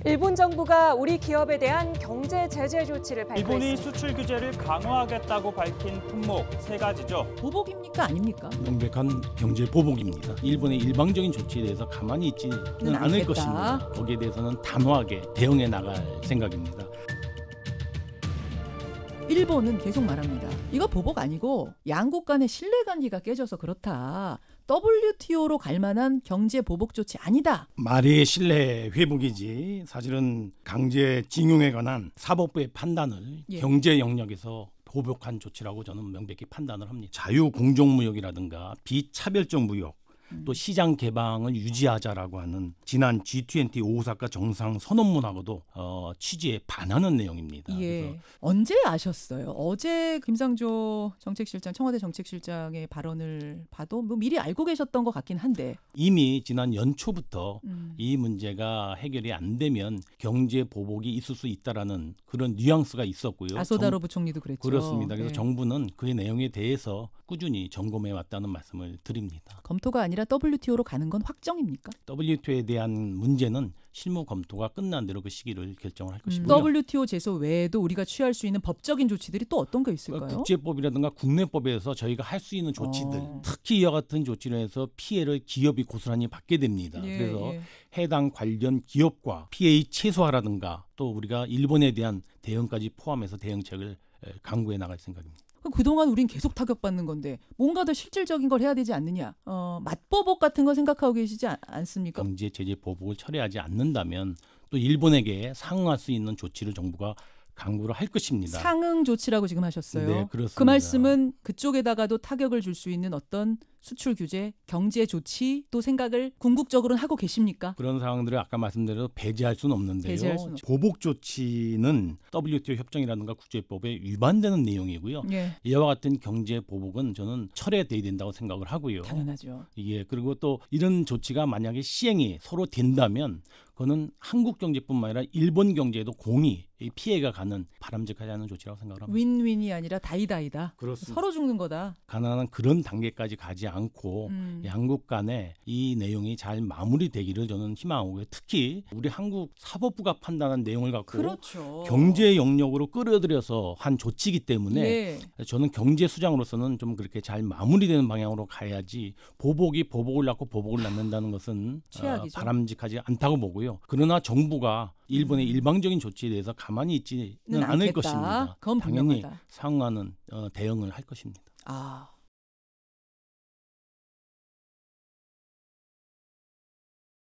일본 정부가 우리 기업에 대한 경제 제재 조치를 발표했습니다. 일본이 수출 규제를 강화하겠다고 밝힌 품목 3가지죠. 보복입니까? 아닙니까? 명백한 경제 보복입니다. 일본의 일방적인 조치에 대해서 가만히 있지는 않을 않겠다. 것입니다. 거기에 대해서는 단호하게 대응해 나갈 생각입니다. 일본은 계속 말합니다. 이거 보복 아니고 양국 간의 신뢰관계가 깨져서 그렇다. WTO로 갈 만한 경제 보복 조치 아니다. 말이 신뢰 회복이지 사실은 강제징용에 관한 사법부의 판단을 경제 영역에서 보복한 조치라고 저는 명백히 판단을 합니다. 자유공정무역이라든가 비차별적 무역, 또 시장 개방을 유지하자라고 하는 지난 G20 오사카 정상 선언문하고도 취지에 반하는 내용입니다. 예. 그래서 언제 아셨어요? 어제 김상조 정책실장, 청와대 정책실장의 발언을 봐도 뭐 미리 알고 계셨던 것 같긴 한데. 이미 지난 연초부터 이 문제가 해결이 안 되면 경제 보복이 있을 수 있다라는 그런 뉘앙스가 있었고요. 아소다로 부총리도 그랬죠. 그렇습니다. 그래서 네. 정부는 그 내용에 대해서 꾸준히 점검해 왔다는 말씀을 드립니다. 검토가 아니라 WTO로 가는 건 확정입니까? WTO에 대한 문제는 실무 검토가 끝난 대로 그 시기를 결정을 할 것이고요. WTO 제소 외에도 우리가 취할 수 있는 법적인 조치들이 또 어떤 게 있을까요? 국제법이라든가 국내법에서 저희가 할 수 있는 조치들, 특히 이와 같은 조치로 해서 피해를 기업이 고스란히 받게 됩니다. 그래서 해당 관련 기업과 피해 최소화라든가 또 우리가 일본에 대한 대응까지 포함해서 대응책을 강구해 나갈 생각입니다. 그동안 우린 계속 타격받는 건데 뭔가 더 실질적인 걸 해야 되지 않느냐. 맞보복 같은 거 생각하고 계시지 않습니까? 경제 제재 보복을 철회하지 않는다면 또 일본에게 상응할 수 있는 조치를 정부가 강구를 할 것입니다. 상응 조치라고 지금 하셨어요. 네, 그렇습니다. 그 말씀은 그쪽에다가도 타격을 줄 수 있는 어떤 수출 규제, 경제 조치도 생각을 궁극적으로는 하고 계십니까? 그런 상황들을 아까 말씀드린 배제할 수는 없는데요. 배제할 수는 보복 조치는 WTO 협정이라든가 국제법에 위반되는 내용이고요. 이와 같은 경제 보복은 저는 철회돼야 된다고 생각을 하고요. 당연하죠. 그리고 또 이런 조치가 만약에 시행이 서로 된다면 그거는 한국 경제뿐만 아니라 일본 경제에도 공히 피해가 가는 바람직하지 않은 조치라고 생각을 합니다. 윈윈이 아니라 다이다이다. 그렇습니다. 서로 죽는 거다. 가난한 그런 단계까지 가지 않고 양국 간에 이 내용이 잘 마무리되기를 저는 희망하고요. 특히 우리 한국 사법부가 판단한 내용을 갖고 경제 영역으로 끌어들여서 한 조치이기 때문에 저는 경제 수장으로서는 좀 그렇게 잘 마무리되는 방향으로 가야지 보복이 보복을 낳고 보복을 낳는다는 것은 바람직하지 않다고 보고요. 그러나 정부가 일본의 일방적인 조치에 대해서 가만히 있지는 않을 것입니다. 그건 당연히 분명하다. 상응하는 대응을 할 것입니다.